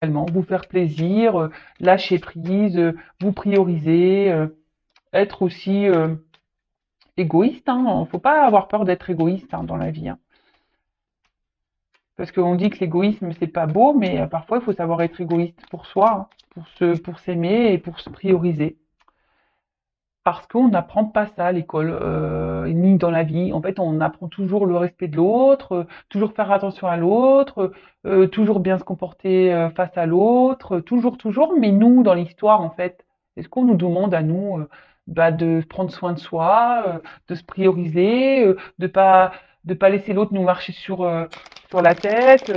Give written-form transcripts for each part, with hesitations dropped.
vous faire plaisir, lâcher prise, vous prioriser, être aussi égoïste. Hein. Faut pas avoir peur d'être égoïste dans la vie. Hein. Parce qu'on dit que l'égoïsme c'est pas beau, mais parfois il faut savoir être égoïste pour soi, hein, pour s'aimer et pour se prioriser. Parce qu'on n'apprend pas ça à l'école, ni dans la vie. En fait, on apprend toujours le respect de l'autre, toujours faire attention à l'autre, toujours bien se comporter face à l'autre, toujours. Mais nous, dans l'histoire, en fait, est-ce qu'on nous demande à nous de prendre soin de soi, de se prioriser, de pas laisser l'autre nous marcher sur la tête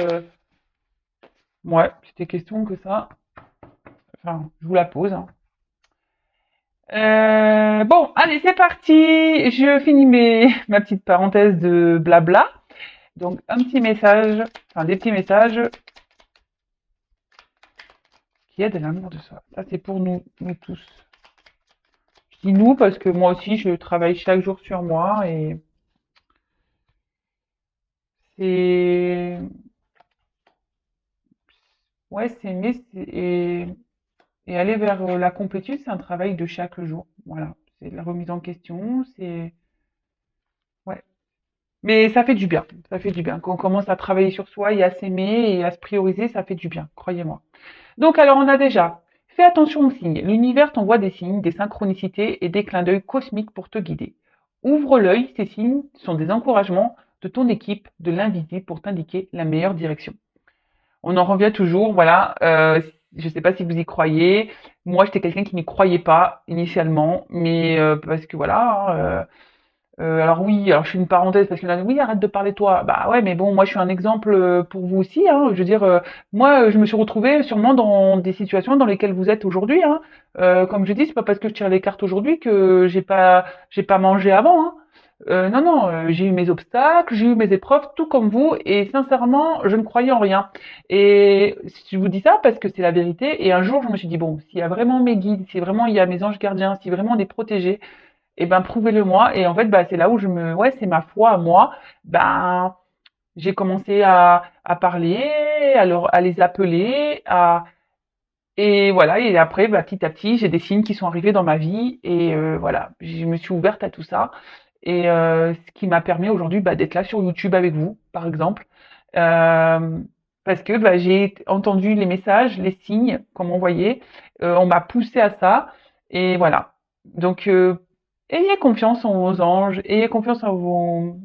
Ouais, c'était question que ça. Enfin, je vous la pose. Hein. Bon, allez, c'est parti. Je finis ma petite parenthèse de blabla. Donc, un petit message, enfin des petits messages qui aident l'amour de soi. Ça, c'est pour nous tous. Je dis nous parce que moi aussi, je travaille chaque jour sur moi et c'est, ouais, c'est aimer et aller vers la complétude, c'est un travail de chaque jour. Voilà, c'est de la remise en question, ouais. Mais ça fait du bien, ça fait du bien. Quand on commence à travailler sur soi et à s'aimer et à se prioriser, ça fait du bien, croyez-moi. Donc alors on a déjà, fais attention aux signes. L'univers t'envoie des signes, des synchronicités et des clins d'œil cosmiques pour te guider. Ouvre l'œil, ces signes sont des encouragements de ton équipe, de l'invisible pour t'indiquer la meilleure direction. On en revient toujours, voilà. Je ne sais pas si vous y croyez. Moi, j'étais quelqu'un qui n'y croyait pas initialement, mais parce que voilà. Alors oui, alors je fais une parenthèse parce qu'il y en a, oui, arrête de parler toi. Bah ouais, mais bon, moi je suis un exemple pour vous aussi. Hein. Je veux dire, moi je me suis retrouvée sûrement dans des situations dans lesquelles vous êtes aujourd'hui. Hein. Comme je dis, c'est pas parce que je tire les cartes aujourd'hui que j'ai pas mangé avant. Hein. Non, non, j'ai eu mes obstacles, j'ai eu mes épreuves, tout comme vous, et sincèrement, je ne croyais en rien. Et je vous dis ça parce que c'est la vérité. Et un jour, je me suis dit bon, s'il y a vraiment mes guides, si vraiment il y a mes anges gardiens, si vraiment on est protégé, et ben prouvez-le moi. Et en fait, bah, c'est là où ouais, c'est ma foi à moi. Ben, j'ai commencé à parler, à les appeler, et voilà. Et après, bah, petit à petit, j'ai des signes qui sont arrivés dans ma vie, et voilà, je me suis ouverte à tout ça. Et ce qui m'a permis aujourd'hui bah, d'être là sur YouTube avec vous, par exemple. Euh, Parce que bah, j'ai entendu les messages, les signes qu'on m'envoyait. On m'a poussé à ça. Et voilà. Donc, ayez confiance en vos anges, ayez confiance en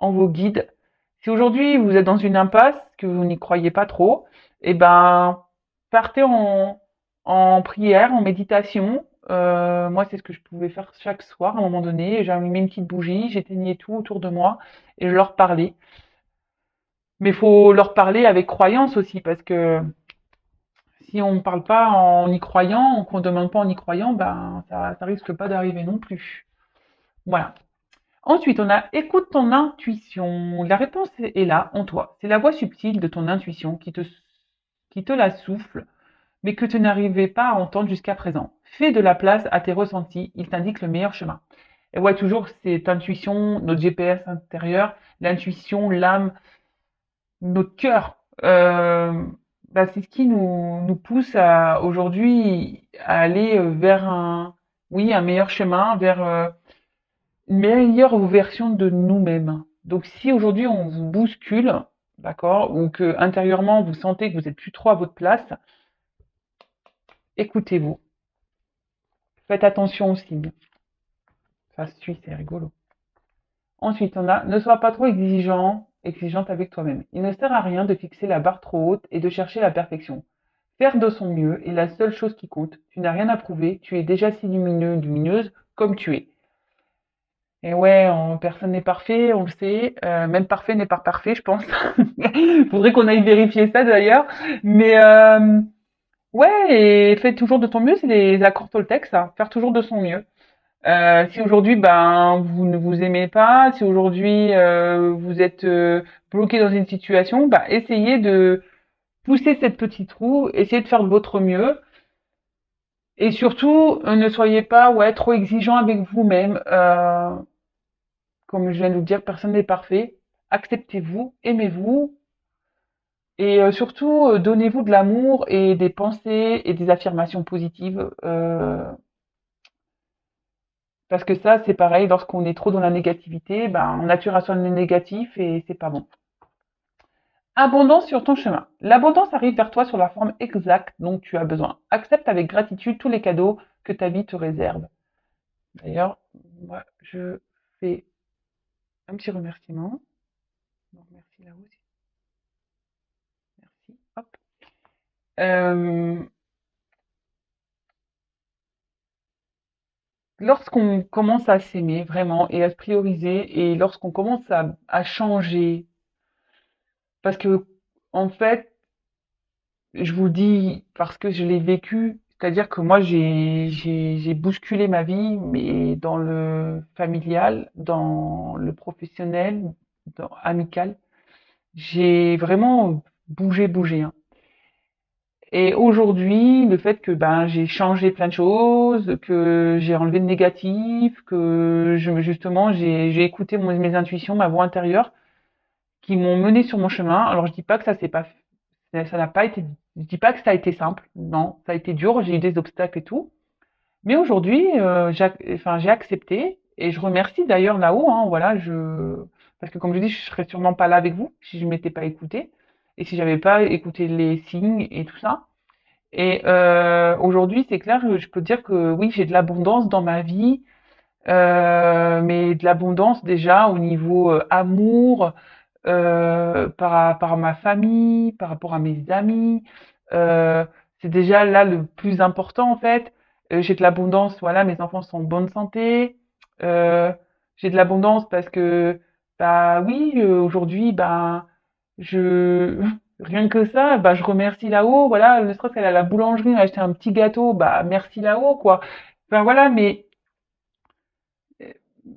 vos guides. Si aujourd'hui vous êtes dans une impasse, que vous n'y croyez pas trop, eh ben, partez en prière, en méditation. Moi, c'est ce que je pouvais faire chaque soir à un moment donné. J'allumais une petite bougie, j'éteignais tout autour de moi et je leur parlais. Mais il faut leur parler avec croyance aussi, parce que si on ne parle pas en y croyant, qu'on ne demande pas en y croyant, ben ça risque pas d'arriver non plus. Voilà. Ensuite, on a écoute ton intuition. La réponse est là, en toi. C'est la voix subtile de ton intuition qui te la souffle, mais que tu n'arrivais pas à entendre jusqu'à présent. Fais de la place à tes ressentis, il t'indique le meilleur chemin. Et ouais, toujours cette intuition, notre GPS intérieur, l'intuition, l'âme, notre cœur. Bah, c'est ce qui nous pousse aujourd'hui à aller vers oui, un meilleur chemin, vers une meilleure version de nous-mêmes. Donc si aujourd'hui on vous bouscule, d'accord, ou que intérieurement vous sentez que vous êtes plus trop à votre place, écoutez-vous. Faites attention aux signes. Ça suit, c'est rigolo. Ensuite, on a ne sois pas trop exigeante avec toi-même. Il ne sert à rien de fixer la barre trop haute et de chercher la perfection. Faire de son mieux est la seule chose qui compte. Tu n'as rien à prouver, tu es déjà si lumineux, lumineuse comme tu es. Et ouais, personne n'est parfait, on le sait. Même parfait n'est pas parfait, je pense. Faudrait qu'on aille vérifier ça d'ailleurs. Mais ouais, et fais toujours de ton mieux, c'est les accords Toltec, ça. Faire toujours de son mieux. Si aujourd'hui, ben, vous ne vous aimez pas, si aujourd'hui vous êtes bloqué dans une situation, bah, essayez de pousser cette petite roue, essayez de faire de votre mieux. Et surtout, ne soyez pas ouais, trop exigeant avec vous-même. Comme je viens de vous dire, personne n'est parfait. Acceptez-vous, aimez-vous, Et surtout, donnez-vous de l'amour et des pensées et des affirmations positives, parce que ça, c'est pareil, lorsqu'on est trop dans la négativité, ben, on attire à soi le négatif et c'est pas bon. Abondance sur ton chemin. L'abondance arrive vers toi sur la forme exacte dont tu as besoin. Accepte avec gratitude tous les cadeaux que ta vie te réserve. D'ailleurs, moi, je fais un petit remerciement. Donc, merci là aussi. Merci. Hop. Euh, Lorsqu'on commence à s'aimer vraiment et à se prioriser et lorsqu'on commence à changer, parce que en fait, je vous dis parce que je l'ai vécu, c'est-à-dire que moi j'ai bousculé ma vie, mais dans le familial, dans le professionnel, dans amical, j'ai vraiment bougé, hein. Et aujourd'hui, le fait que ben j'ai changé plein de choses, que j'ai enlevé le négatif, que justement j'ai écouté mes intuitions, ma voix intérieure, qui m'ont mené sur mon chemin. Alors je dis pas que ça s'est pas, ça n'a pas été, je dis pas que ça a été simple. Non, ça a été dur. J'ai eu des obstacles et tout. Mais aujourd'hui, enfin j'ai accepté et je remercie d'ailleurs là-haut. Hein, voilà, parce que comme je dis, je serais sûrement pas là avec vous si je m'étais pas écoutée et si j'avais pas écouté les signes et tout ça. Et aujourd'hui, c'est clair, je peux dire que oui, j'ai de l'abondance dans ma vie, mais de l'abondance déjà au niveau amour, par ma famille, par rapport à mes amis. Euh, c'est déjà là le plus important en fait. J'ai de l'abondance, voilà, mes enfants sont en bonne santé. Euh, j'ai de l'abondance parce que, bah oui, aujourd'hui, ben, je, rien que ça, bah, je remercie là-haut, voilà, ne serait-ce qu'elle a la boulangerie, elle a acheté un petit gâteau, bah, merci là-haut, quoi. Enfin, voilà, mais euh,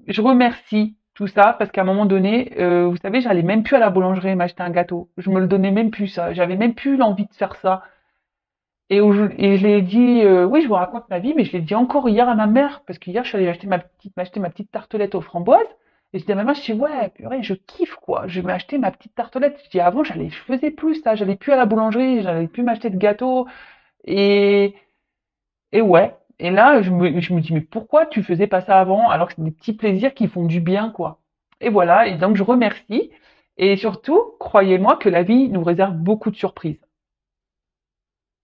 je remercie tout ça parce qu'à un moment donné, vous savez, j'allais même plus à la boulangerie m'acheter un gâteau. Je me le donnais même plus ça. J'avais même plus l'envie de faire ça. Et je l'ai dit, oui, je vous raconte ma vie, mais je l'ai dit encore hier à ma mère parce qu'hier je suis allée m'acheter ma petite tartelette aux framboises. Et je dis à ma mère, je dis ouais, purée, je kiffe quoi. Je vais m'acheter ma petite tartelette. Je dis avant, je faisais plus ça. J'allais plus à la boulangerie, j'allais plus m'acheter de gâteau. Et et ouais. Et là, je me dis, mais pourquoi tu faisais pas ça avant alors que c'est des petits plaisirs qui font du bien, quoi. Et voilà. Et donc, je remercie. Et surtout, croyez-moi que la vie nous réserve beaucoup de surprises.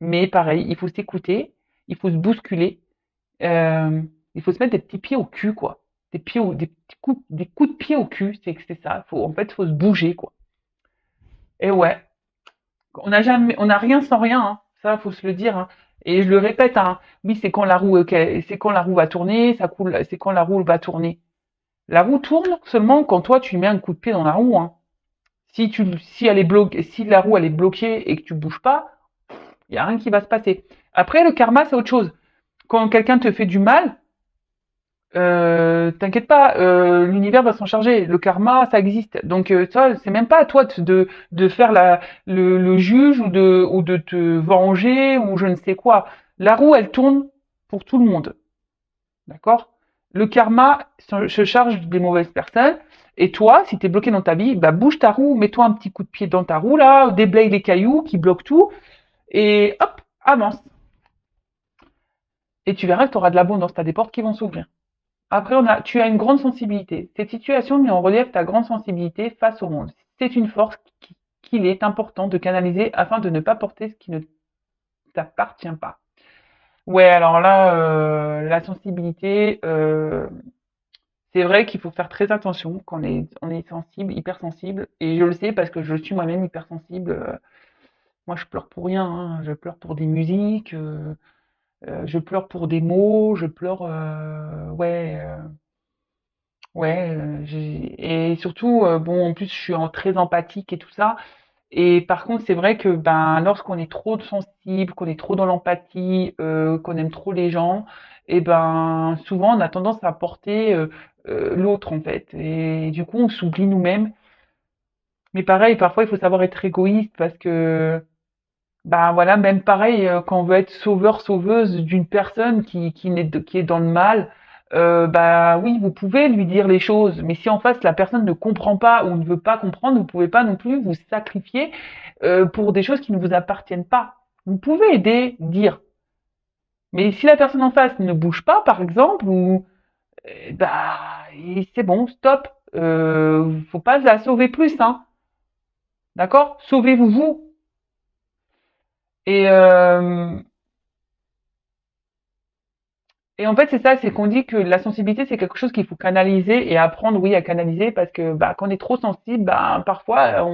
Mais pareil, il faut s'écouter, il faut se bousculer, euh, il faut se mettre des petits pieds au cul, quoi. Des coups de pied au cul, c'est ça. En fait, faut se bouger, quoi. Et ouais. On n'a rien sans rien, hein. Ça, faut se le dire, hein. Et je le répète, hein. Oui, c'est quand la roue va tourner, ça coule, c'est quand la roue va tourner. La roue tourne seulement quand toi tu mets un coup de pied dans la roue, hein. Si elle est bloquée, si la roue elle est bloquée et que tu bouges pas, il y a rien qui va se passer. Après, le karma, c'est autre chose. Quand quelqu'un te fait du mal, t'inquiète pas, l'univers va s'en charger. Le karma, ça existe. Donc ça, c'est même pas à toi de faire le juge ou de te venger ou je ne sais quoi. La roue, elle tourne pour tout le monde, d'accord? Le karma se charge des mauvaises personnes. Et toi, si t'es bloqué dans ta vie, bah bouge ta roue, mets-toi un petit coup de pied dans ta roue là, déblaye les cailloux qui bloquent tout, et hop, avance. Et tu verras que tu auras de l'abondance, t'as des portes qui vont s'ouvrir. Après, tu as une grande sensibilité. Cette situation met en relief ta grande sensibilité face au monde. C'est une force qu'il est important de canaliser afin de ne pas porter ce qui ne t'appartient pas. Ouais, alors là, la sensibilité, c'est vrai qu'il faut faire très attention quand on est sensible, hypersensible. Et je le sais parce que je suis moi-même hypersensible. Moi, je pleure pour rien, hein. Je pleure pour des musiques, je pleure pour des mots, je pleure, ouais. Ouais, et surtout, bon, en plus, je suis très empathique et tout ça. Et par contre, c'est vrai que ben, lorsqu'on est trop sensible, qu'on est trop dans l'empathie, qu'on aime trop les gens, et ben, souvent, on a tendance à porter l'autre en fait. Et du coup, on s'oublie nous-mêmes. Mais pareil, parfois, il faut savoir être égoïste parce que, ben voilà, même pareil, quand on veut être sauveur, sauveuse d'une personne qui est dans le mal, bah oui, vous pouvez lui dire les choses, mais si en face la personne ne comprend pas ou ne veut pas comprendre, vous pouvez pas non plus vous sacrifier pour des choses qui ne vous appartiennent pas. Vous pouvez aider, dire, mais si la personne en face ne bouge pas, par exemple, ou bah c'est bon, stop. Faut pas la sauver plus, hein. D'accord? Sauvez-vous vous. Et et en fait, c'est ça, c'est qu'on dit que la sensibilité, c'est quelque chose qu'il faut canaliser et apprendre, oui, à canaliser parce que bah, quand on est trop sensible, bah, parfois,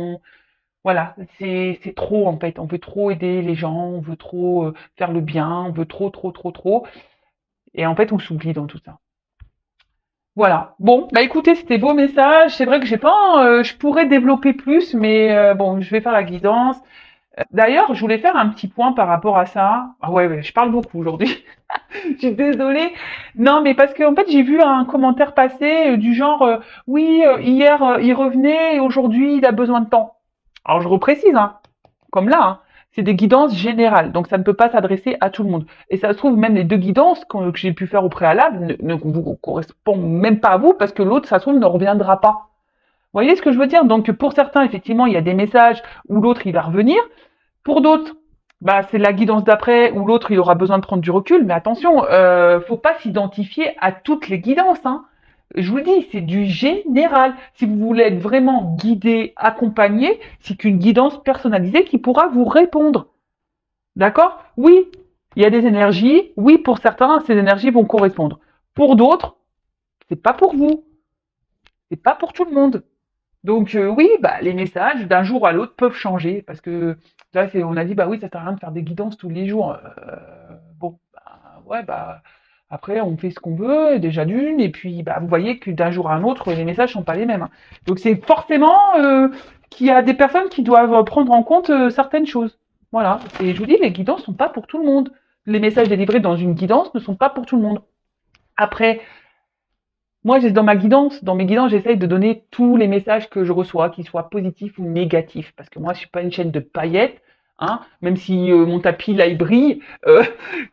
voilà, c'est trop en fait. On veut trop aider les gens, on veut trop faire le bien, on veut trop, trop, trop, trop. Et en fait, on s'oublie dans tout ça. Voilà. Bon, bah écoutez, c'était beau message. C'est vrai que j'ai pas, je pourrais développer plus, mais bon, je vais faire la guidance. D'ailleurs, je voulais faire un petit point par rapport à ça. Ah ouais, ouais, je parle beaucoup aujourd'hui. Je suis désolée. Non, mais parce que en fait, j'ai vu un commentaire passer du genre, oui, hier il revenait et aujourd'hui il a besoin de temps. Alors je reprécise, hein, comme là, hein, c'est des guidances générales, donc ça ne peut pas s'adresser à tout le monde. Et ça se trouve même les deux guidances que j'ai pu faire au préalable ne vous correspondent même pas à vous parce que l'autre, ça se trouve, ne reviendra pas. Vous voyez ce que je veux dire? Donc pour certains, effectivement, il y a des messages où l'autre il va revenir. Pour d'autres, bah, c'est la guidance d'après où l'autre il aura besoin de prendre du recul. Mais attention, faut pas s'identifier à toutes les guidances, hein. Je vous le dis, c'est du général. Si vous voulez être vraiment guidé, accompagné, c'est qu'une guidance personnalisée qui pourra vous répondre. D'accord? Oui, il y a des énergies. Oui, pour certains, ces énergies vont correspondre. Pour d'autres, c'est pas pour vous. C'est pas pour tout le monde. Donc oui, bah, les messages d'un jour à l'autre peuvent changer parce que là, on a dit bah oui, ça sert à rien de faire des guidances tous les jours. Bon, bah, ouais, bah après on fait ce qu'on veut déjà d'une et puis bah vous voyez que d'un jour à un autre les messages sont pas les mêmes, hein. Donc c'est forcément qu'il y a des personnes qui doivent prendre en compte certaines choses. Voilà. Et je vous dis, les guidances sont pas pour tout le monde. Les messages délivrés dans une guidance ne sont pas pour tout le monde. Après, moi, dans ma guidance, dans mes guidances, j'essaye de donner tous les messages que je reçois, qu'ils soient positifs ou négatifs, parce que moi, je suis pas une chaîne de paillettes, hein, même si mon tapis là il brille.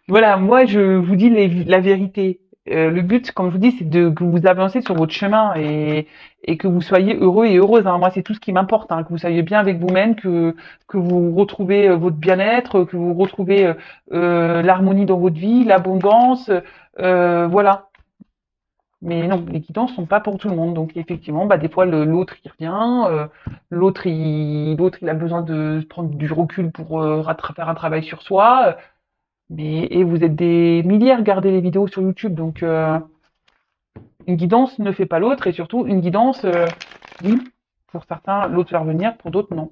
Voilà, moi, je vous dis la vérité. Le but, comme je vous dis, c'est de que vous avancez sur votre chemin et que vous soyez heureux et heureuse, hein. Moi, c'est tout ce qui m'importe, hein, que vous soyez bien avec vous-même, que vous retrouvez votre bien-être, que vous retrouvez l'harmonie dans votre vie, l'abondance, voilà. Mais non, les guidances sont pas pour tout le monde. Donc effectivement, bah des fois l'autre il revient, l'autre il a besoin de prendre du recul pour faire un travail sur soi. Mais et vous êtes des milliers à regarder les vidéos sur YouTube, donc une guidance ne fait pas l'autre et surtout une guidance, oui, pour certains l'autre fait revenir, pour d'autres non.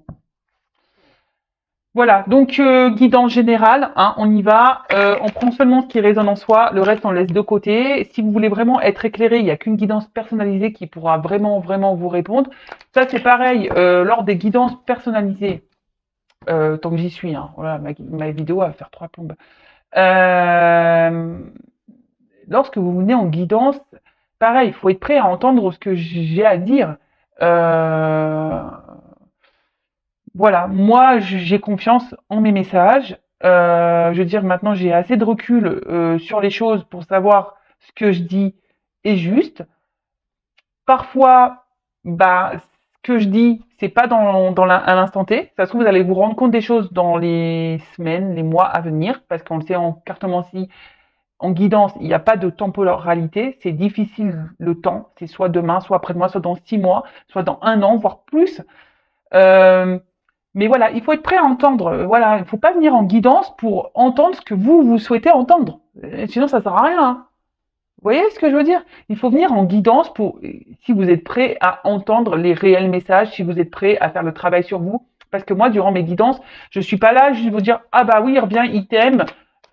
Voilà, donc guidance générale, hein, on y va. On prend seulement ce qui résonne en soi, le reste on laisse de côté. Si vous voulez vraiment être éclairé, il n'y a qu'une guidance personnalisée qui pourra vraiment, vraiment vous répondre. Ça c'est pareil, lors des guidances personnalisées, tant que j'y suis, hein, voilà, ma vidéo va faire 3 plombes. Euh, Lorsque vous venez en guidance, pareil, il faut être prêt à entendre ce que j'ai à dire. Euh, Voilà, moi j'ai confiance en mes messages. Je veux dire, maintenant j'ai assez de recul sur les choses pour savoir ce que je dis est juste. Parfois, bah, ce que je dis, c'est pas à l'instant T. Ça se trouve, vous allez vous rendre compte des choses dans les semaines, les mois à venir, parce qu'on le sait en cartomancie, en guidance, il n'y a pas de temporalité. C'est difficile le temps. C'est soit demain, soit après-demain, soit dans 6 mois, soit dans un an, voire plus. Euh, mais voilà, il faut être prêt à entendre. Voilà, il ne faut pas venir en guidance pour entendre ce que vous souhaitez entendre. Sinon, ça sert à rien, hein. Vous voyez ce que je veux dire? Il faut venir en guidance pour, si vous êtes prêt à entendre les réels messages, si vous êtes prêt à faire le travail sur vous. Parce que moi, durant mes guidances, je suis pas là juste vous dire, ah bah oui, il revient, il t'aime.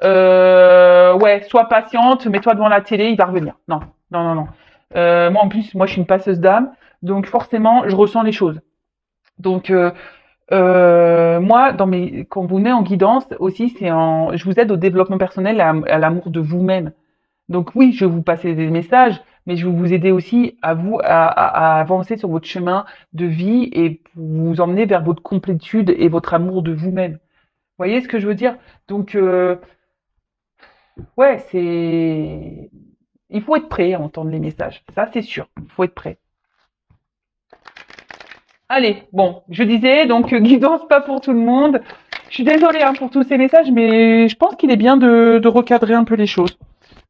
Ouais, sois patiente, mets-toi devant la télé, il va revenir. Non, non, non, non. Moi, en plus, moi, je suis une passeuse d'âme. Donc, forcément, je ressens les choses. Donc, moi, quand vous venez en guidance aussi, je vous aide au développement personnel, à l'amour de vous-même. Donc oui, je vais vous passer des messages, mais je vais vous aider aussi à vous à avancer sur votre chemin de vie et pour vous emmener vers votre complétude et votre amour de vous-même. Vous voyez ce que je veux dire? Donc ouais, c'est Il faut être prêt à entendre les messages. Ça, c'est sûr. Il faut être prêt. Allez, bon, je disais, donc guidance pas pour tout le monde. Je suis désolée hein, pour tous ces messages, mais je pense qu'il est bien de recadrer un peu les choses.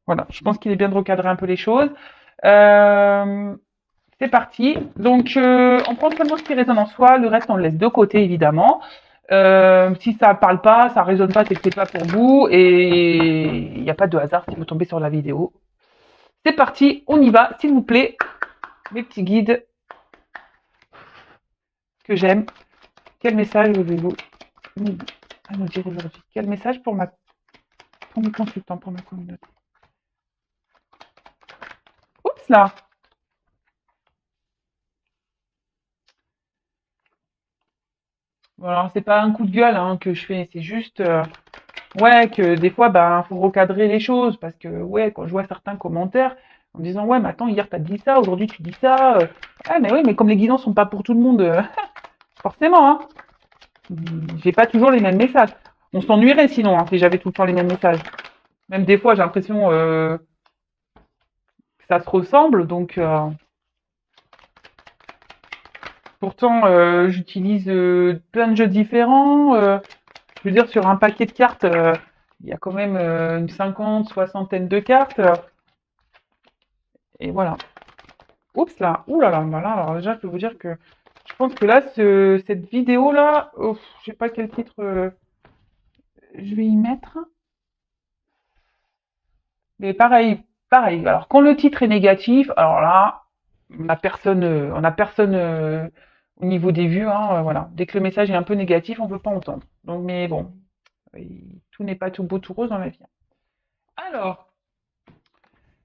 Voilà, je pense qu'il est bien de recadrer un peu les choses. Euh, c'est parti. Donc, on prend seulement ce qui résonne en soi, le reste on le laisse de côté évidemment. Si ça parle pas, ça résonne pas, c'est que c'est pas pour vous et il n'y a pas de hasard si vous tombez sur la vidéo. C'est parti, on y va, s'il vous plaît, mes petits guides que j'aime. Quel message avez-vous à nous dire aujourd'hui? Quel message pour mes consultants, pour ma communauté? Oups là. Bon, alors c'est pas un coup de gueule hein, que je fais, c'est juste ouais que des fois ben faut recadrer les choses parce que ouais quand je vois certains commentaires en disant ouais mais attends hier t'as dit ça, aujourd'hui tu dis ça, ah mais oui mais comme les guidances sont pas pour tout le monde, forcément hein, j'ai pas toujours les mêmes messages. On s'ennuierait sinon hein, si j'avais tout le temps les mêmes messages. Même des fois j'ai l'impression que ça se ressemble donc pourtant j'utilise plein de jeux différents. Je veux dire sur un paquet de cartes il y a quand même une cinquante, soixantaine de cartes et voilà. Oups là, ouh là là, bah là, alors déjà, je peux vous dire que je pense que là, cette vidéo-là, je sais pas quel titre je vais y mettre, mais pareil, pareil. Alors quand le titre est négatif, alors là, on a personne au niveau des vues, hein, voilà. Dès que le message est un peu négatif, on peut pas entendre. Donc, mais bon, tout n'est pas tout beau tout rose dans la vie. Alors,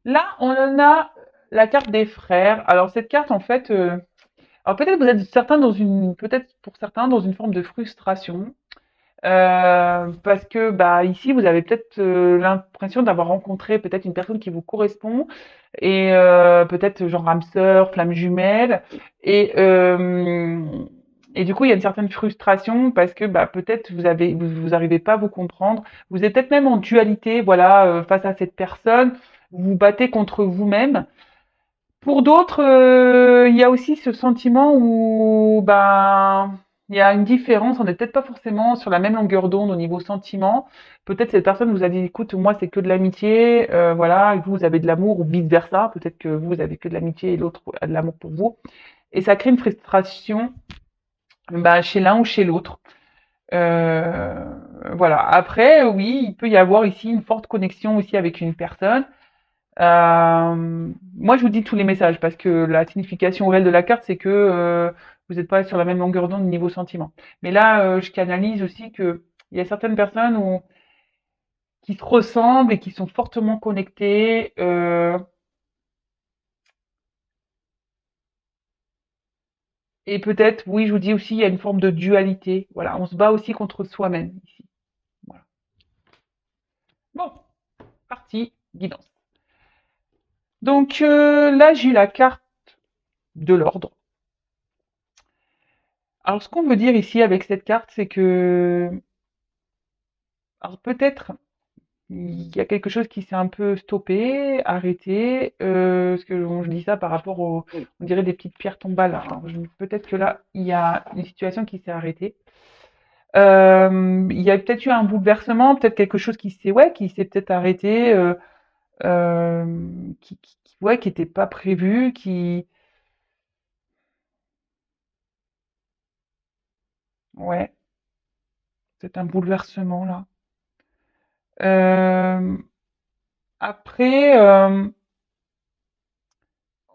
là, on en a la carte des frères. Alors cette carte, en fait. Alors peut-être vous êtes certains dans une, peut-être pour certains dans une forme de frustration, parce que bah ici vous avez peut-être l'impression d'avoir rencontré peut-être une personne qui vous correspond et peut-être genre âme sœur, flamme jumelle et du coup il y a une certaine frustration parce que bah peut-être vous arrivez pas à vous comprendre, vous êtes peut-être même en dualité voilà face à cette personne, vous vous battez contre vous-même pour d'autres, il y a aussi ce sentiment où, ben, il y a une différence. On n'est peut-être pas forcément sur la même longueur d'onde au niveau sentiment. Peut-être cette personne vous a dit, écoute, moi c'est que de l'amitié, voilà, et vous, vous avez de l'amour ou vice versa. Peut-être que vous avez que de l'amitié et l'autre a de l'amour pour vous. Et ça crée une frustration, ben, chez l'un ou chez l'autre. Euh, voilà. Après, oui, il peut y avoir ici une forte connexion aussi avec une personne. Moi, je vous dis tous les messages parce que la signification réelle de la carte, c'est que vous n'êtes pas sur la même longueur d'onde niveau sentiment. Mais là, je canalise aussi que il y a certaines personnes qui se ressemblent et qui sont fortement connectées. Et peut-être, oui, je vous dis aussi, il y a une forme de dualité. Voilà, on se bat aussi contre soi-même ici. Voilà. Bon, parti, guidance. Donc là, j'ai eu la carte de l'ordre. Alors, ce qu'on veut dire ici avec cette carte, c'est que, alors peut-être il y a quelque chose qui s'est un peu stoppé, arrêté, parce que bon, je dis ça par rapport on dirait des petites pierres tombales. Alors, peut-être que là, il y a une situation qui s'est arrêtée. Il y a peut-être eu un bouleversement, peut-être quelque chose ouais, qui s'est peut-être arrêté, euh, ouais, qui était pas prévu, ouais, peut-être un bouleversement là. Euh, après,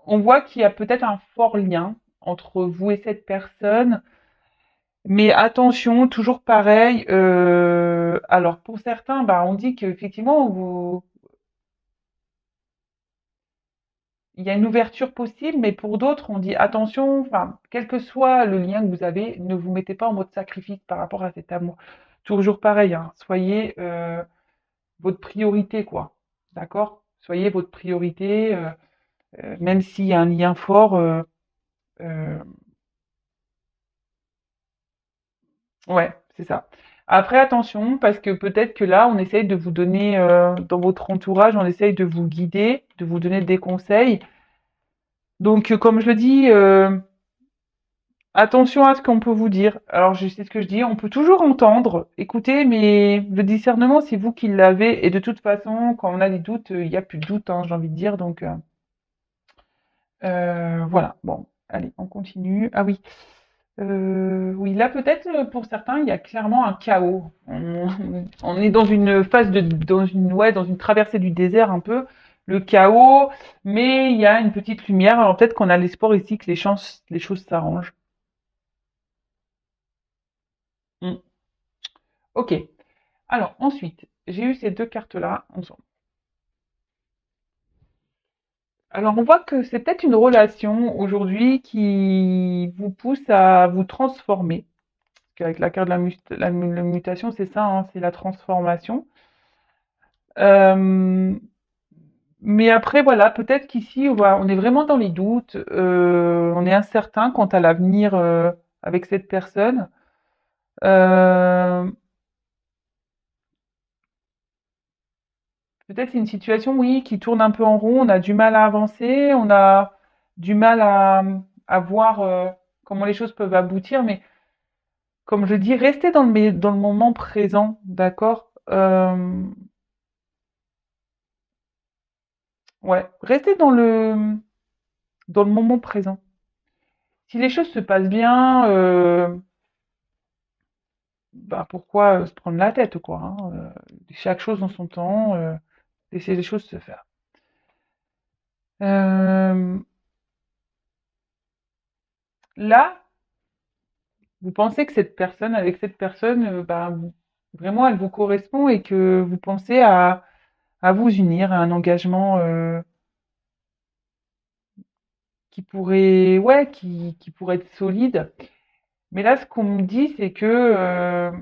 on voit qu'il y a peut-être un fort lien entre vous et cette personne. Mais attention, toujours pareil. Alors pour certains, bah, on dit qu'effectivement, il y a une ouverture possible, mais pour d'autres, on dit attention. Enfin, quel que soit le lien que vous avez, ne vous mettez pas en mode sacrifice par rapport à cet amour. Toujours pareil, hein, soyez votre priorité, quoi. D'accord? Soyez votre priorité, même s'il y a un lien fort. Euh, ouais, c'est ça. Après, attention, parce que peut-être que là, on essaye de vous donner, dans votre entourage, on essaye de vous guider, de vous donner des conseils. Donc, comme je le dis, attention à ce qu'on peut vous dire. Alors, je sais ce que je dis, on peut toujours entendre, écouter, mais le discernement, c'est vous qui l'avez. Et de toute façon, quand on a des doutes, il n'y a plus de doute, hein, j'ai envie de dire. Donc, voilà. Bon, allez, on continue. Ah oui. Oui, là peut-être pour certains, il y a clairement un chaos. On est dans une phase dans une traversée du désert un peu, le chaos, mais il y a une petite lumière. Alors peut-être qu'on a l'espoir ici que les choses s'arrangent. Hmm. Ok. Alors ensuite, j'ai eu ces deux cartes-là ensemble. Alors on voit que c'est peut-être une relation aujourd'hui qui vous pousse à vous transformer. Parce qu'avec la carte de la mutation, c'est ça, hein, c'est la transformation. Euh, mais après, voilà, peut-être qu'ici, on est vraiment dans les doutes, on est incertain quant à l'avenir avec cette personne. Euh, Peut-être c'est une situation, oui, qui tourne un peu en rond, on a du mal à avancer, on a du mal à voir comment les choses peuvent aboutir, mais comme je dis, restez dans le moment présent, d'accord? Ouais, restez dans le moment présent. Si les choses se passent bien, bah, pourquoi se prendre la tête, quoi, hein, chaque chose en son temps, laisser les choses se faire. Hem, Là, vous pensez que avec cette personne, bah, vraiment elle vous correspond et que vous pensez à vous unir à un engagement, qui pourrait ouais, qui pourrait être solide. Mais là, ce qu'on me dit, c'est que,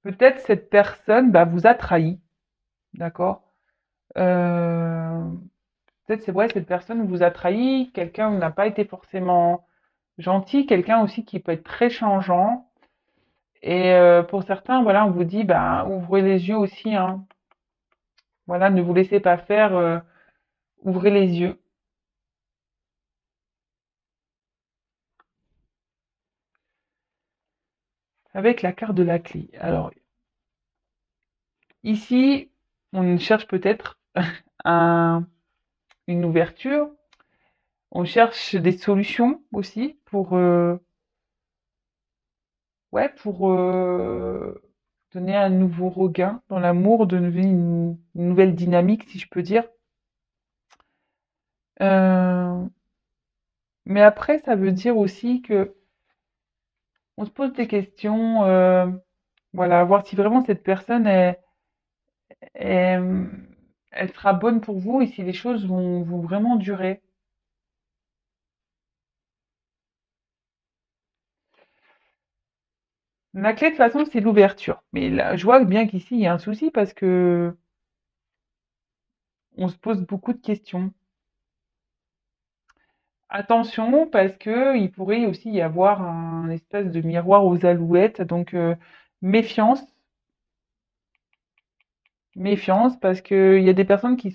peut-être cette personne, bah, vous a trahi, d'accord? Heu Peut-être c'est vrai, cette personne vous a trahi, quelqu'un n'a pas été forcément gentil, quelqu'un aussi qui peut être très changeant. Et pour certains, voilà, on vous dit, bah, ouvrez les yeux aussi, hein. Voilà, ne vous laissez pas faire, ouvrez les yeux. Avec la carte de la clé. Alors, ici, on cherche peut-être un, une ouverture, on cherche des solutions aussi ouais, pour donner un nouveau regain dans l'amour, de donner une nouvelle dynamique, si je peux dire. Euh, mais après, ça veut dire aussi que on se pose des questions, voilà, voir si vraiment cette personne est- elle sera bonne pour vous et si les choses vont vraiment durer. La clé, de toute façon, c'est l'ouverture. Mais là, je vois bien qu'ici, il y a un souci parce que on se pose beaucoup de questions. Attention, parce que il pourrait aussi y avoir un espèce de miroir aux alouettes, donc méfiance, méfiance, parce que il y a des personnes qui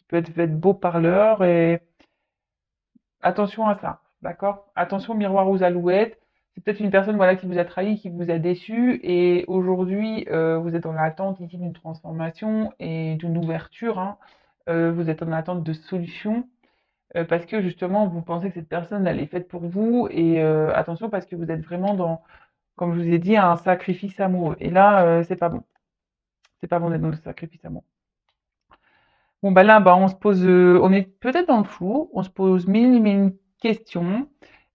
peuvent être beaux parleurs et attention à ça, d'accord? Attention miroir aux alouettes. C'est peut-être une personne voilà qui vous a trahi, qui vous a déçu, et aujourd'hui vous êtes dans l'attente ici d'une transformation et d'une ouverture, hein. Vous êtes en attente de solutions. Parce que justement, vous pensez que cette personne, elle est faite pour vous et attention parce que vous êtes vraiment dans, comme je vous ai dit, un sacrifice amoureux et là, c'est pas bon. C'est pas bon d'être dans le sacrifice amoureux. Bon, bah, là, bah, on se pose, on est peut-être dans le flou, on se pose mille questions.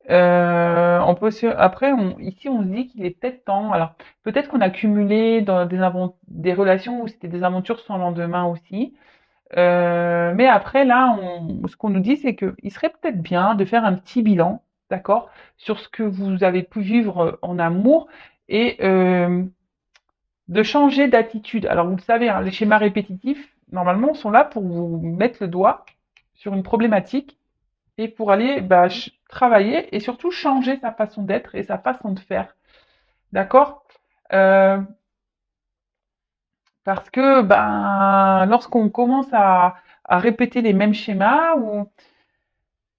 On peut se après ici, on se dit qu'il est peut-être temps alors, peut-être qu'on a cumulé dans des relations où c'était des aventures sans lendemain aussi. Mais après, là, ce qu'on nous dit, c'est qu'il serait peut-être bien de faire un petit bilan, d'accord, sur ce que vous avez pu vivre en amour et de changer d'attitude. Alors, vous le savez, hein, les schémas répétitifs, normalement, sont là pour vous mettre le doigt sur une problématique et pour aller bah, travailler et surtout changer sa façon d'être et sa façon de faire. d'accord? Euh, Parce que ben, lorsqu'on commence à répéter les mêmes schémas, ou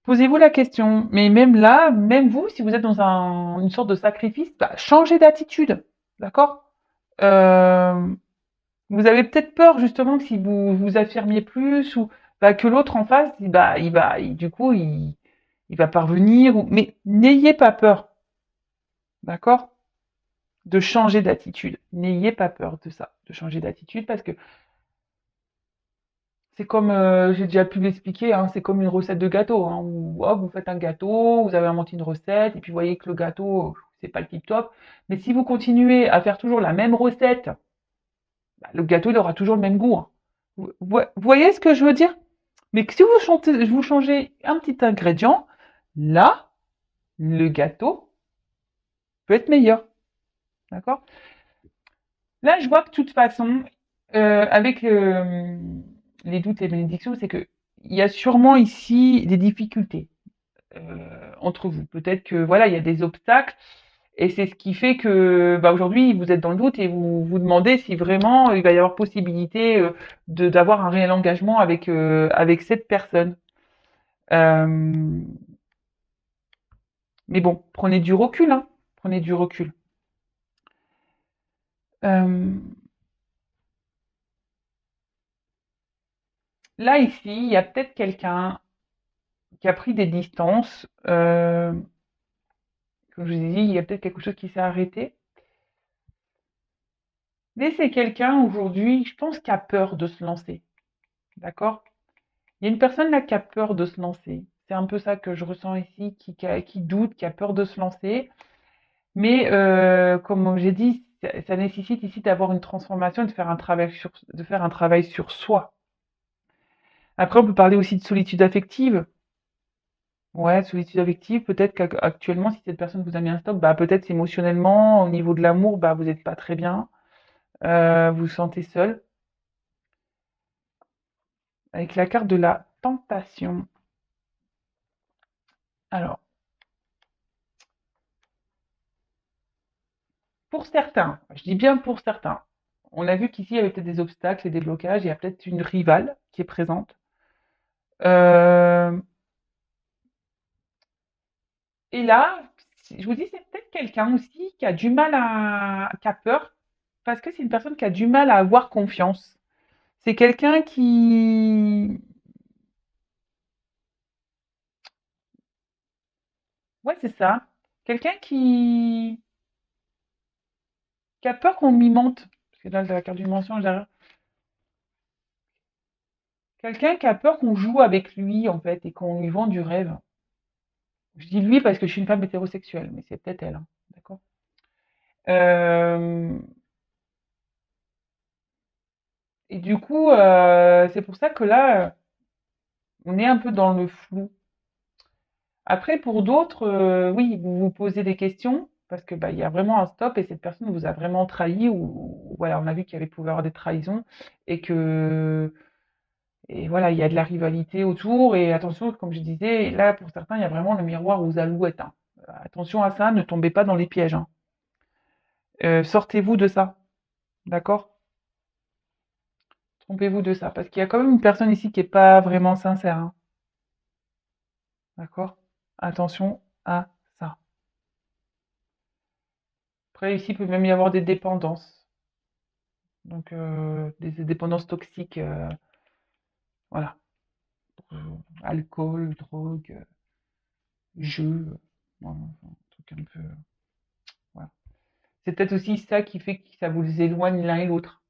posez-vous la question. Mais même là, même vous, si vous êtes dans une sorte de sacrifice, bah, changez d'attitude, d'accord? Euh, Vous avez peut-être peur justement que si vous vous affirmiez plus, ou bah, que l'autre en face, du coup, il va parvenir. Mais n'ayez pas peur, d'accord? De changer d'attitude. N'ayez pas peur de ça, de changer d'attitude, parce que c'est comme, j'ai déjà pu l'expliquer, hein, c'est comme une recette de gâteau, hein, où hop, vous faites un gâteau, vous avez inventé une recette, et puis vous voyez que le gâteau, c'est pas le tip top. Mais si vous continuez à faire toujours la même recette, bah, le gâteau, il aura toujours le même goût, hein. Vous voyez ce que je veux dire? Mais que si vous changez un petit ingrédient, là, le gâteau peut être meilleur. D'accord? Là, je vois que de toute façon, avec les doutes et les bénédictions, c'est que il y a sûrement ici des difficultés entre vous. Peut-être que voilà, il y a des obstacles, et c'est ce qui fait que bah, aujourd'hui vous êtes dans le doute, et vous vous demandez si vraiment il va y avoir possibilité de d'avoir un réel engagement avec cette personne. Euh, mais bon, prenez du recul, hein. Prenez du recul. Euh, Là ici, il y a peut-être quelqu'un qui a pris des distances. Comme je vous ai dit, il y a peut-être quelque chose qui s'est arrêté. Mais c'est quelqu'un aujourd'hui, je pense, qui a peur de se lancer. D'accord? Il y a une personne là qui a peur de se lancer. C'est un peu ça que je ressens ici, qui doute, qui a peur de se lancer. Mais comme j'ai dit, ça nécessite ici d'avoir une transformation, de faire un travail sur soi. Après, on peut parler aussi de solitude affective. Ouais, solitude affective, peut-être qu'actuellement, si cette personne vous a mis un stop, bah peut-être émotionnellement, au niveau de l'amour, bah vous n'êtes pas très bien, vous vous sentez seul. Avec la carte de la tentation. Alors, pour certains, je dis bien pour certains, on a vu qu'ici il y avait peut-être des obstacles et des blocages, il y a peut-être une rivale qui est présente. Euh, et là, je vous dis, c'est peut-être quelqu'un aussi qui a du mal qui a peur, parce que c'est une personne qui a du mal à avoir confiance. C'est quelqu'un qui, ouais, c'est ça. Quelqu'un qui a peur qu'on lui mente. Parce que là, la carte du mensonge derrière. Quelqu'un qui a peur qu'on joue avec lui, en fait, et qu'on lui vend du rêve. Je dis lui parce que je suis une femme hétérosexuelle, mais c'est peut-être elle, hein, d'accord? Euh, et du coup, c'est pour ça que là, on est un peu dans le flou. Après, pour d'autres, oui, vous vous posez des questions, parce que bah, il y a vraiment un stop, et cette personne vous a vraiment trahi, ou voilà, on a vu qu'il y avait pouvait y avoir des trahisons, et que et voilà, il y a de la rivalité autour, et attention, comme je disais, là, pour certains, il y a vraiment le miroir aux alouettes, hein. Attention à ça, ne tombez pas dans les pièges, hein. Sortez-vous de ça, d'accord? Trompez-vous de ça, parce qu'il y a quand même une personne ici qui est pas vraiment sincère, hein, d'accord? Attention à ça. Après, ici, il peut même y avoir des dépendances, donc des dépendances toxiques, voilà. Alcool, drogue, jeu, voilà, un truc un peu, voilà. C'est peut-être aussi ça qui fait que ça vous éloigne l'un et l'autre.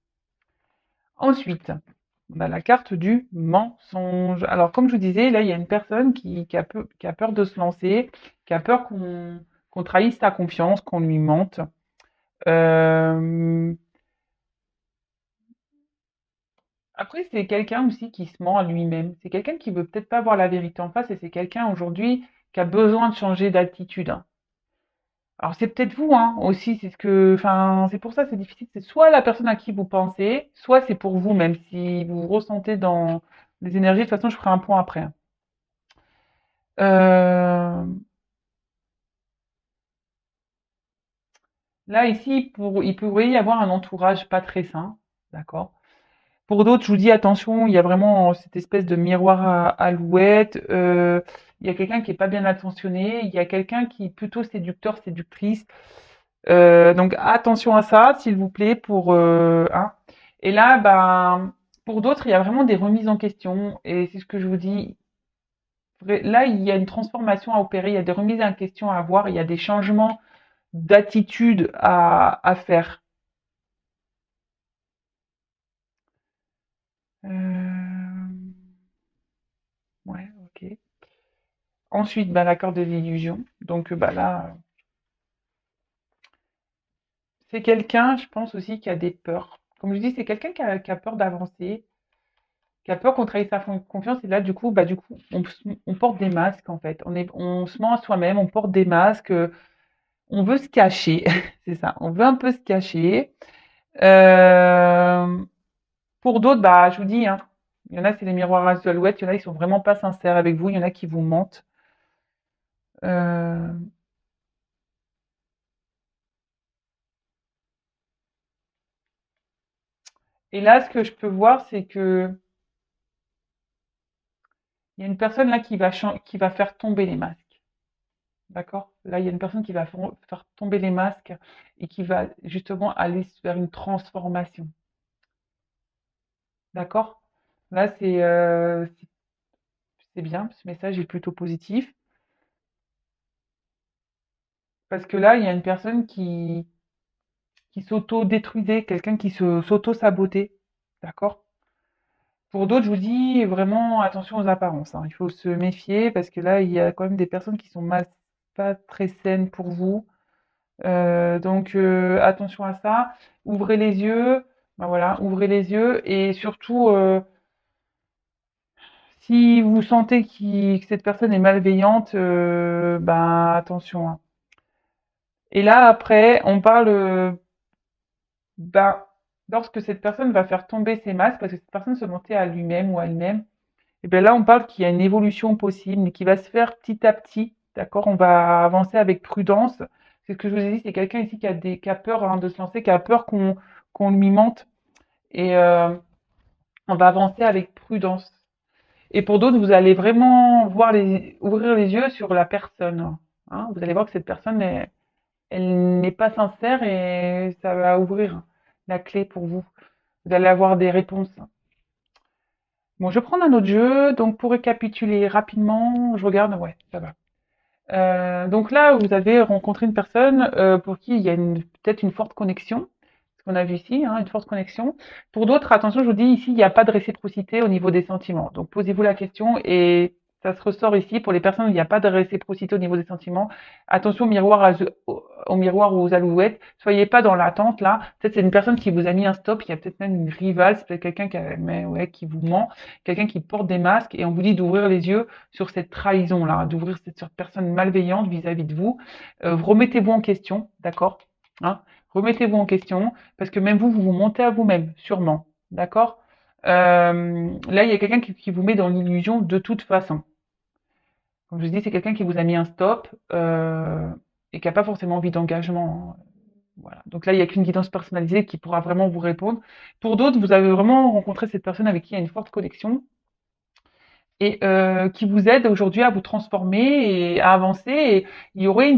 Ensuite, on a la carte du mensonge. Alors, comme je vous disais, là, il y a une personne qui a peur de se lancer, qui a peur qu'on trahisse sa confiance, qu'on lui mente. Euh, Après, c'est quelqu'un aussi qui se ment à lui-même. C'est quelqu'un qui veut peut-être pas voir la vérité en face, et c'est quelqu'un aujourd'hui qui a besoin de changer d'attitude, hein. Alors c'est peut-être vous, hein, aussi, enfin, c'est pour ça que c'est difficile. C'est soit la personne à qui vous pensez, soit c'est pour vous, même si vous ressentez dans les énergies. De toute façon, je ferai un point après, hein. Euh, Là, ici, il pourrait y avoir un entourage pas très sain, d'accord? Pour d'autres, je vous dis attention, il y a vraiment cette espèce de miroir à alouette. Il y a quelqu'un qui est pas bien attentionné. Il y a quelqu'un qui est plutôt séducteur, séductrice. Donc attention à ça, s'il vous plaît, pour hein. Et là, ben, pour d'autres, il y a vraiment des remises en question. Et c'est ce que je vous dis. Là, il y a une transformation à opérer. Il y a des remises en question à avoir. Il y a des changements d'attitude à faire. Ouais, ok. Ensuite, bah, l'accord de l'illusion. Donc, bah, là, c'est quelqu'un, je pense aussi, qui a des peurs. Comme je dis, c'est quelqu'un qui a peur d'avancer, qui a peur qu'on trahisse sa confiance. Et là, du coup, on porte des masques, en fait. On se ment à soi-même, on porte des masques, on veut se cacher. C'est ça, on veut un peu se cacher. Euh, pour d'autres, bah, je vous dis, hein, il y en a, c'est les miroirs à alouettes, il y en a, ils sont vraiment pas sincères avec vous, il y en a qui vous mentent. Euh, et là, ce que je peux voir, c'est que il y a une personne là qui va faire tomber les masques. D'accord? Là, il y a une personne qui va faire tomber les masques et qui va justement aller vers une transformation. D'accord? Là, c'est bien, ce message est plutôt positif. Parce que là, il y a une personne qui s'auto-détruisait, quelqu'un qui s'auto-sabotait. D'accord? Pour d'autres, je vous dis vraiment attention aux apparences, hein. Il faut se méfier parce que là, il y a quand même des personnes qui sont pas très saines pour vous. Donc attention à ça. Ouvrez les yeux, ben voilà, ouvrez les yeux et surtout, si vous sentez que cette personne est malveillante, ben attention, hein. Et là après, on parle, ben, lorsque cette personne va faire tomber ses masques, parce que cette personne se mentait à lui-même ou à elle-même, et bien là on parle qu'il y a une évolution possible, mais qui va se faire petit à petit, d'accord? On va avancer avec prudence. C'est ce que je vous ai dit, c'est quelqu'un ici qui a peur, hein, de se lancer, qui a peur qu'on lui mente. Et on va avancer avec prudence. Et pour d'autres, vous allez vraiment ouvrir les yeux sur la personne, hein. Vous allez voir que cette personne, elle n'est pas sincère et ça va ouvrir la clé pour vous. Vous allez avoir des réponses. Bon, je vais prendre un autre jeu. Donc, pour récapituler rapidement, je regarde, ouais, ça va. Donc là, vous avez rencontré une personne pour qui il y a peut-être une forte connexion, ce qu'on a vu ici, hein, une forte connexion. Pour d'autres, attention, je vous dis ici, il n'y a pas de réciprocité au niveau des sentiments. Donc posez-vous la question et ça se ressort ici pour les personnes où il n'y a pas de réciprocité au niveau des sentiments. Attention au miroir ou aux alouettes. Soyez pas dans l'attente là. Peut-être c'est une personne qui vous a mis un stop. Il y a peut-être même une rivale. C'est peut-être quelqu'un ouais, qui vous ment, quelqu'un qui porte des masques et on vous dit d'ouvrir les yeux sur cette trahison-là, d'ouvrir cette personne malveillante vis-à-vis de vous. Remettez-vous en question, d'accord, hein? Remettez-vous en question, parce que même vous, vous vous mentez à vous-même, sûrement, d'accord. Là, il y a quelqu'un qui vous met dans l'illusion de toute façon. Comme je dis, c'est quelqu'un qui vous a mis un stop et qui n'a pas forcément envie d'engagement, hein. Voilà. Donc là, il n'y a qu'une guidance personnalisée qui pourra vraiment vous répondre. Pour d'autres, vous avez vraiment rencontré cette personne avec qui il y a une forte connexion et qui vous aide aujourd'hui à vous transformer et à avancer. Et il y aurait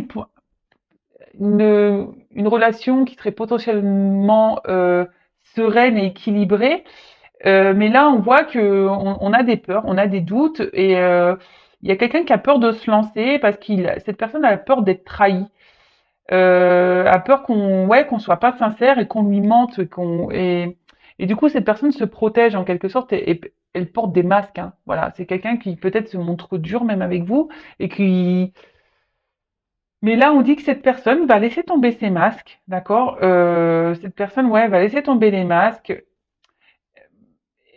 une relation qui serait potentiellement sereine et équilibrée. Mais là, on voit que on a des peurs, on a des doutes et il y a quelqu'un qui a peur de se lancer parce cette personne a peur d'être trahie, a peur qu'on soit pas sincère et qu'on lui mente, et du coup cette personne se protège en quelque sorte et elle porte des masques, hein. Voilà, c'est quelqu'un qui peut-être se montre dur même avec vous et qui mais là on dit que cette personne va laisser tomber ses masques, d'accord? Cette personne, ouais, va laisser tomber les masques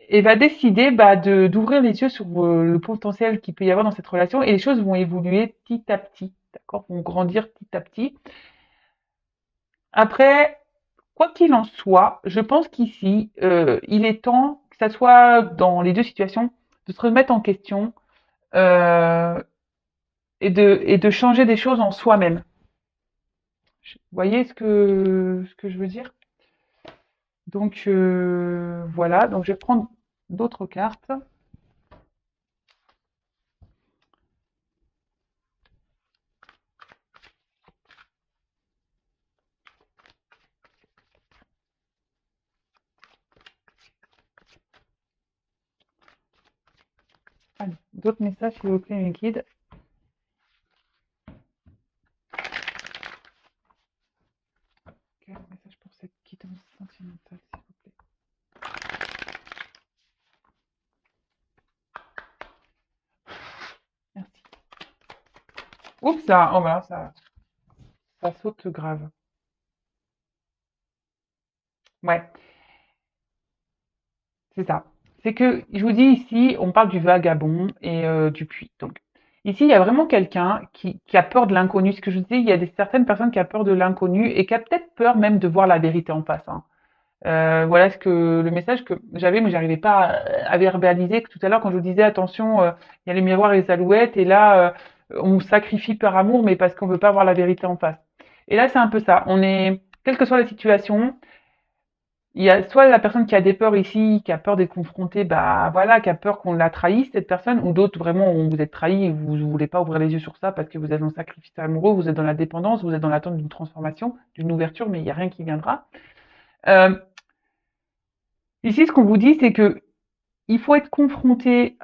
et va décider bah, d'ouvrir les yeux sur le potentiel qu'il peut y avoir dans cette relation et les choses vont évoluer petit à petit, d'accord? Vont grandir petit à petit. Après, quoi qu'il en soit, je pense qu'ici, il est temps, que ça soit dans les deux situations, de se remettre en question euh, et de changer des choses en soi-même. Vous voyez ce que je veux dire? Donc voilà, donc je vais prendre d'autres cartes. Allez, d'autres messages, s'il vous plaît, mes guides. Quel message pour cette guidance sentimentale, s'il vous plaît? Merci. Oups, ça, oh voilà, ça saute grave. Ouais, c'est ça. C'est que, je vous dis ici, on parle du vagabond et du puits. Donc, ici, il y a vraiment quelqu'un qui a peur de l'inconnu. Ce que je vous dis, il y a certaines personnes qui ont peur de l'inconnu et qui a peut-être peur même de voir la vérité en face, hein. Voilà le message que j'avais, mais j'arrivais pas à verbaliser. Que tout à l'heure, quand je vous disais attention, il y a les miroirs et les alouettes, et là, on sacrifie par amour, mais parce qu'on veut pas voir la vérité en face. Et là, c'est un peu ça. On est, quelle que soit la situation, il y a soit la personne qui a des peurs ici, qui a peur d'être confrontée, bah voilà, qui a peur qu'on la trahisse, cette personne, ou d'autres vraiment où vous êtes trahi et vous ne voulez pas ouvrir les yeux sur ça parce que vous êtes dans le sacrifice amoureux, vous êtes dans la dépendance, vous êtes dans l'attente d'une transformation, d'une ouverture, mais il n'y a rien qui viendra. Euh, Ici, ce qu'on vous dit, c'est que il faut être confronté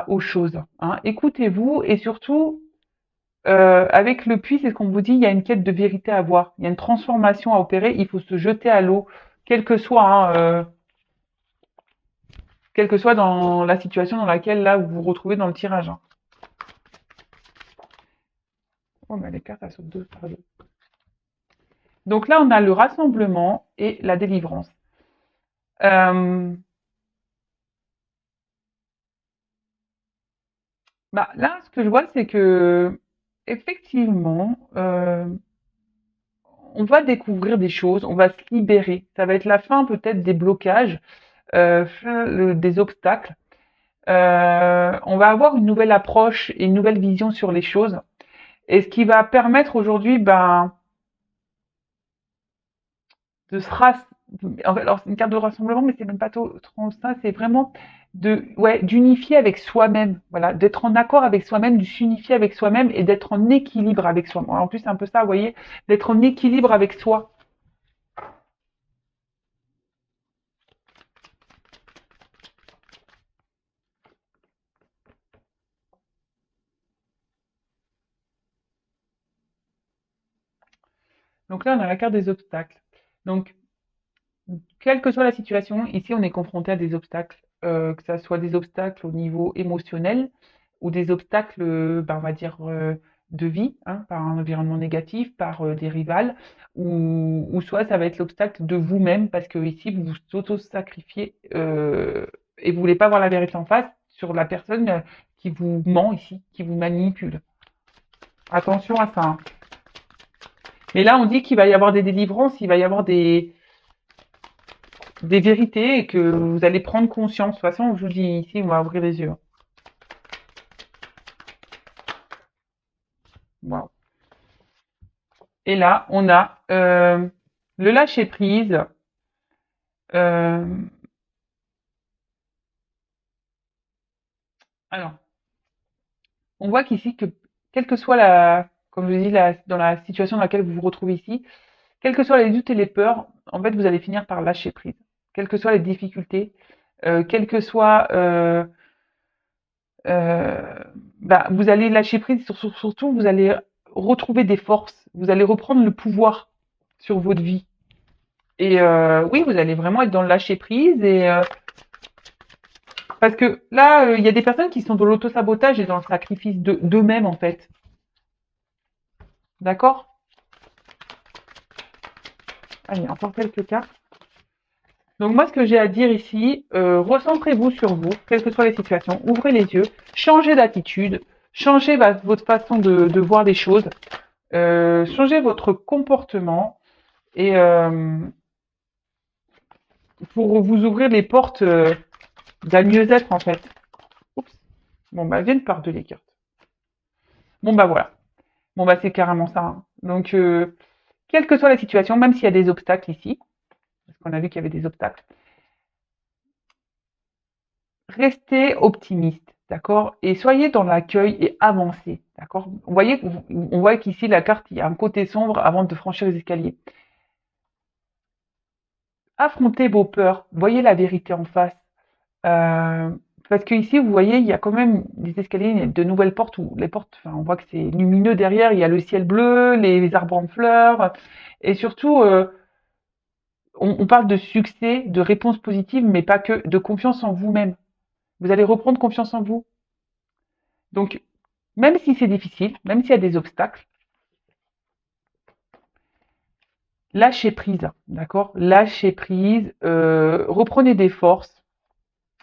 aux choses, hein. Écoutez-vous et surtout, avec le puits, c'est ce qu'on vous dit, il y a une quête de vérité à voir, il y a une transformation à opérer, il faut se jeter à l'eau, quel que soit, hein, quelle que soit dans la situation dans laquelle là vous vous retrouvez dans le tirage, hein. Oh, mais les cartes, elles sautent deux par deux. Donc là, on a le rassemblement et la délivrance. Euh, Bah, là, ce que je vois, c'est que effectivement, on va découvrir des choses, on va se libérer. Ça va être la fin peut-être des blocages, des obstacles. On va avoir une nouvelle approche et une nouvelle vision sur les choses. Et ce qui va permettre aujourd'hui, ben, de se rass... en fait, alors c'est une carte de rassemblement, mais c'est même pas trop ça, c'est vraiment ouais, d'unifier avec soi-même, voilà, d'être en accord avec soi-même, de s'unifier avec soi-même et d'être en équilibre avec soi. En plus, c'est un peu ça, vous voyez, d'être en équilibre avec soi. Donc là, on a la carte des obstacles. Donc, quelle que soit la situation, ici, on est confronté à des obstacles, que ça soit des obstacles au niveau émotionnel ou des obstacles, ben, on va dire, de vie, hein, par un environnement négatif, par des rivales, ou soit ça va être l'obstacle de vous-même, parce que ici, vous vous auto-sacrifiez et vous voulez pas voir la vérité en face sur la personne qui vous ment ici, qui vous manipule. Attention à ça, hein. Mais là, on dit qu'il va y avoir des délivrances, il va y avoir des vérités et que vous allez prendre conscience. De toute façon, je vous dis ici, on va ouvrir les yeux. Wow. Et là, on a le lâcher prise. Euh, alors, on voit qu'ici, que quelle que soit comme je dis, dans la situation dans laquelle vous vous retrouvez ici, quels que soient les doutes et les peurs, en fait, vous allez finir par lâcher prise. Quelles que soient les difficultés, quelles que soient euh, bah, vous allez lâcher prise, surtout vous allez retrouver des forces, vous allez reprendre le pouvoir sur votre vie. Et oui, vous allez vraiment être dans le lâcher prise et parce que là, il y a des personnes qui sont dans l'auto-sabotage et dans le sacrifice d'eux-mêmes en fait. D'accord? Allez, encore quelques cartes. Donc moi, ce que j'ai à dire ici, recentrez-vous sur vous, quelles que soient les situations, ouvrez les yeux, changez d'attitude, changez votre façon de voir les choses, changez votre comportement et pour vous ouvrir les portes d'un mieux-être en fait. Oups. Bon bah elles viennent par deux les cartes. Bon bah voilà. Bon bah c'est carrément ça, hein. Donc quelle que soit la situation, même s'il y a des obstacles ici, parce qu'on a vu qu'il y avait des obstacles, restez optimiste, d'accord? Et soyez dans l'accueil et avancez, d'accord? On voit qu'ici, la carte, il y a un côté sombre avant de franchir les escaliers. Affrontez vos peurs, voyez la vérité en face. Euh, Parce que ici, vous voyez, il y a quand même des escaliers, il y a de nouvelles portes où les portes, enfin, on voit que c'est lumineux derrière, il y a le ciel bleu, les arbres en fleurs, et surtout, on parle de succès, de réponses positives, mais pas que, de confiance en vous-même. Vous allez reprendre confiance en vous. Donc, même si c'est difficile, même s'il y a des obstacles, lâchez prise, d'accord? Lâchez prise, reprenez des forces.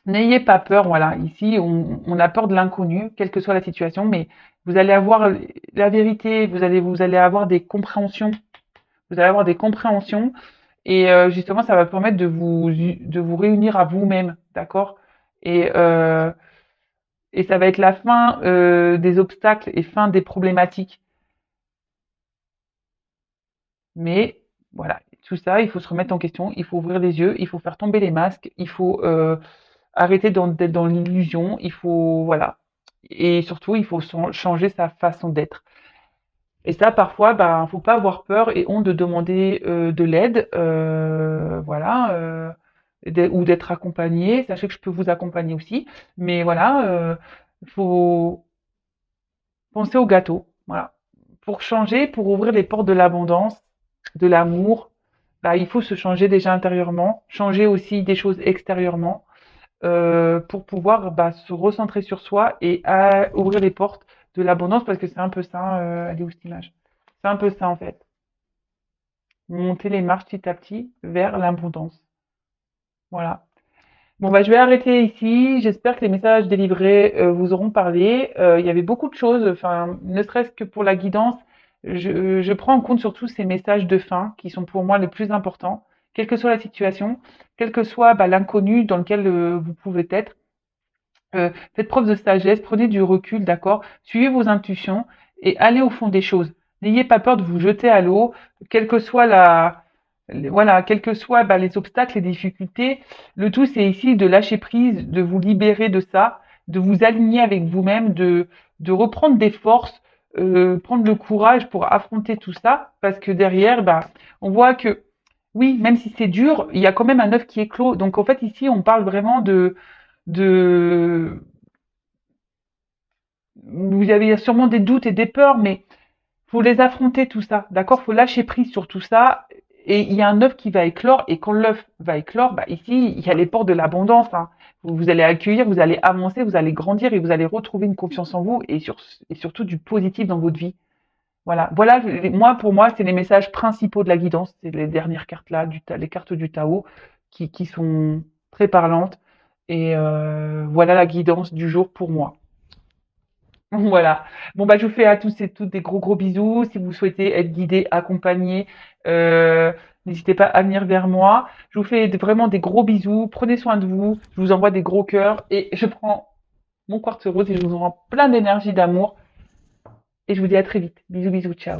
N'ayez pas peur, voilà. Ici, on a peur de l'inconnu, quelle que soit la situation, mais vous allez avoir la vérité, vous allez avoir des compréhensions, vous allez avoir des compréhensions, et justement, ça va permettre de vous réunir à vous-même, d'accord? Et, euh, et ça va être la fin des obstacles et fin des problématiques. Mais voilà, tout ça, il faut se remettre en question, il faut ouvrir les yeux, il faut faire tomber les masques, il faut arrêter d'être dans l'illusion, il faut, voilà. Et surtout, il faut changer sa façon d'être. Et ça, parfois, ben, faut pas avoir peur et honte de demander de l'aide, voilà, ou d'être accompagné. Sachez que je peux vous accompagner aussi, mais voilà, faut penser au gâteau, voilà. Pour changer, pour ouvrir les portes de l'abondance, de l'amour, bah, il faut se changer déjà intérieurement, changer aussi des choses extérieurement pour pouvoir bah, se recentrer sur soi et ouvrir les portes de l'abondance parce que c'est un peu ça, elle est où cette image? C'est un peu ça en fait. Monter les marches petit à petit vers l'abondance. Voilà. Bon, bah, je vais arrêter ici. J'espère que les messages délivrés vous auront parlé. Il y avait beaucoup de choses, enfin, ne serait-ce que pour la guidance, je prends en compte surtout ces messages de fin qui sont pour moi les plus importants, quelle que soit la situation, quel que soit bah, l'inconnu dans lequel vous pouvez être. Faites preuve de sagesse, prenez du recul, d'accord? Suivez vos intuitions et allez au fond des choses. N'ayez pas peur de vous jeter à l'eau, quelle que soit voilà, quels que soient bah, les obstacles, les difficultés. Le tout, c'est ici de lâcher prise, de vous libérer de ça, de vous aligner avec vous-même, de reprendre des forces, prendre le courage pour affronter tout ça, parce que derrière, bah, on voit que oui, même si c'est dur, il y a quand même un œuf qui éclot. Donc en fait, ici, on parle vraiment de vous avez sûrement des doutes et des peurs, mais faut les affronter tout ça, d'accord? Faut lâcher prise sur tout ça. Et il y a un œuf qui va éclore, et quand l'œuf va éclore, bah ici, il y a les portes de l'abondance, hein. Vous allez accueillir, vous allez avancer, vous allez grandir et vous allez retrouver une confiance en vous et surtout du positif dans votre vie. Voilà. Voilà, moi, pour moi, c'est les messages principaux de la guidance. C'est les dernières cartes là, les cartes du Tao, qui sont très parlantes. Et voilà la guidance du jour pour moi. Voilà. Bon, bah, je vous fais à tous et toutes des gros gros bisous. Si vous souhaitez être guidé, accompagné, euh, n'hésitez pas à venir vers moi. Je vous fais vraiment des gros bisous. Prenez soin de vous. Je vous envoie des gros cœurs et je prends mon quartz rose et je vous envoie plein d'énergie, d'amour. Et je vous dis à très vite. Bisous, bisous, ciao.